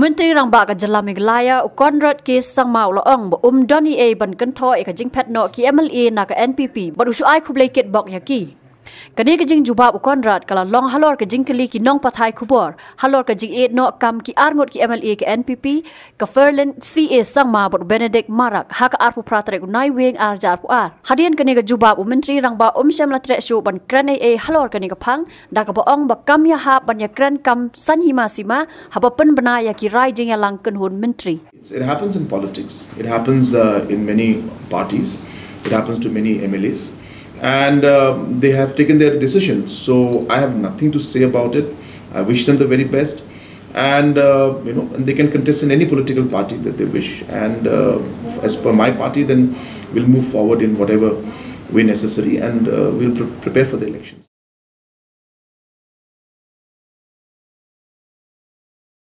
Menteri rang ba ka jala Meghalaya Conrad ke sang mau laong ba doni e ban kan tho e ka jing phet no ki MLA na ka NPP ba usu ai khublei kitbok ya ki kani ka jing jubab Conrad kala long halor ka jing kali ki nong pathai khubor halor ka jing e no kam ki arngot ki MLA ka NPP ka Ferlin CA sang ma ba Benedict Marak ha ka arpu pratre nai weng ar jar pu ar hadian kani ka jubab menteri rang ba sham la tre shu ban kran e halor kani ka phang da ka ba ong ba kam ya ha ban ya kran kam san hima sima ha ba pen bana ya ki rai jing ya lang kan hun menteri. It happens in politics. It happens in many parties. It happens to many MLAs. And they have taken their decisions. So I have nothing to say about it. I wish them the very best. And, and they can contest in any political party that they wish. And as per my party, then we'll move forward in whatever way necessary and we'll prepare for the elections.